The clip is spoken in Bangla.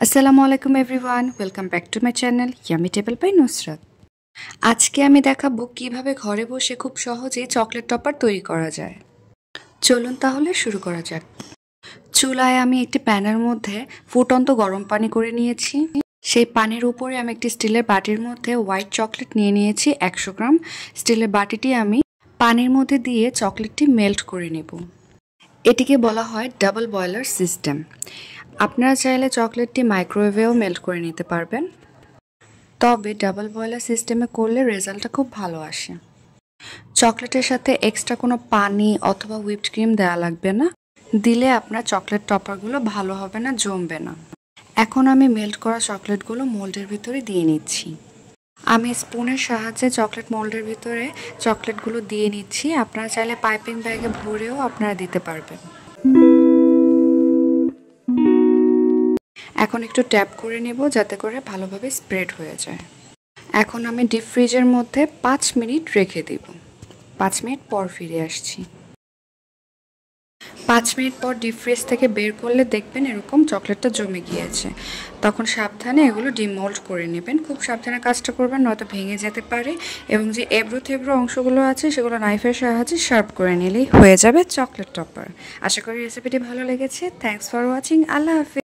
আসসালামু আলাইকুম everyone, welcome back to my channel Yummy Table by Nusrat. আজকে আমি দেখাবো কিভাবে ঘরে বসে খুব সহজেই চকলেট টপার তৈরি করা যায়। চলুন তাহলে শুরু করা যাক। চুলায় আমি একটি প্যানের মধ্যে ফুটন্ত গরম পানি করে নিয়েছি। সেই পানির উপরে আমি একটি স্টিলের বাটির মধ্যে হোয়াইট চকলেট নিয়ে নিয়েছি 100 গ্রাম। স্টিলের বাটিটি আমি পানির মধ্যে দিয়ে চকলেটটি মেল্ট করে নেব। এটিকে বলা হয় ডাবল বয়লার সিস্টেম। আপনারা চাইলে চকলেটটি মাইক্রোওয়েভেও মেল্ট করে নিতে পারবেন, তবে ডাবল বয়লার সিস্টেমে করলে রেজাল্টটা খুব ভালো আসে। চকলেটের সাথে এক্সট্রা কোনো পানি অথবা হুইপড ক্রিম দেওয়া লাগবে না, দিলে আপনার চকলেট টপারগুলো ভালো হবে না, জমবে না। এখন আমি মেল্ট করা চকলেটগুলো মোল্ডের ভিতরে দিয়ে নিচ্ছি। আমি স্পুনের সাহায্যে চকলেট মোল্ডের ভিতরে চকলেটগুলো দিয়ে নিচ্ছি। আপনারা চাইলে পাইপিং ব্যাগে ভরেও আপনারা দিতে পারবেন। এখন একটু ট্যাপ করে নেব যাতে করে ভালোভাবে স্প্রেড হয়ে যায়। এখন আমি ডিপ ফ্রিজের মধ্যে 5 মিনিট রেখে দিব। 5 মিনিট পর ফিরে আসছি। 5 মিনিট পর ডিপ ফ্রিজ থেকে বের করলে দেখবেন এরকম চকলেটটা জমে গিয়েছে। তখন সাবধানে এগুলো ডিমোল্ড করে নেবেন। খুব সাবধানে কাজটা করবেন, নয়তো ভেঙে যেতে পারে। এবং যে এবড়ো থেবড়ো অংশগুলো আছে সেগুলো নাইফের সাহায্যে শার্প করে নিলেই হয়ে যাবে চকলেট টপার। আশা করি রেসিপিটি ভালো লেগেছে। Thanks for watching. Allah Hafiz.